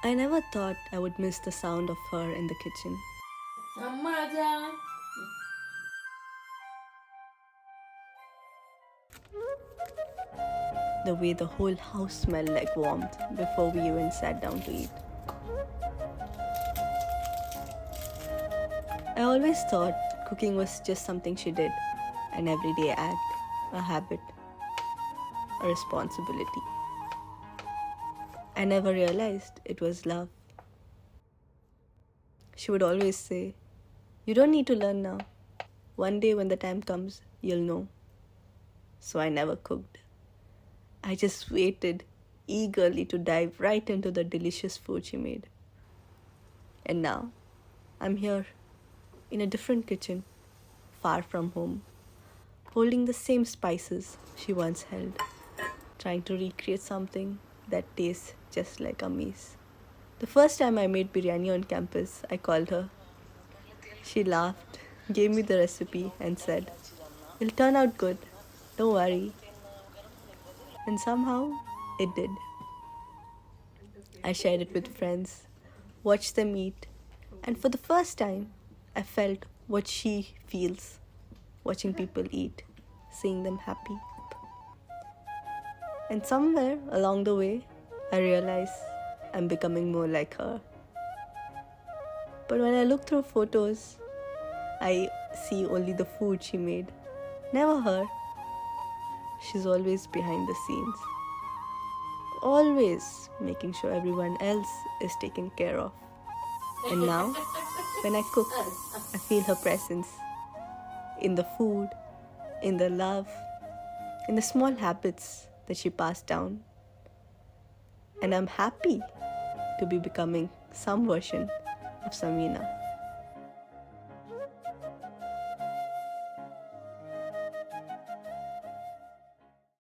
I never thought I would miss the sound of her in the kitchen. The way the whole house smelled like warmth before we even sat down to eat. I always thought cooking was just something she did, an everyday act, a habit, a responsibility. I never realized it was love. She would always say, "You don't need to learn now. One day when the time comes, you'll know." So I never cooked. I just waited eagerly to dive right into the delicious food she made. And now, I'm here, in a different kitchen, far from home, holding the same spices she once held, trying to recreate something that tastes just like Ammi's. The first time I made biryani on campus, I called her. She laughed, gave me the recipe, and said, "It'll turn out good, don't worry." And somehow, it did. I shared it with friends, watched them eat, and for the first time, I felt what she feels watching people eat, seeing them happy. And somewhere along the way, I realized I'm becoming more like her. But when I look through photos, I see only the food she made, never her. She's always behind the scenes, always making sure everyone else is taken care of. And now, when I cook, I feel her presence in the food, in the love, in the small habits that she passed down. And I'm happy to be becoming some version of Sameena.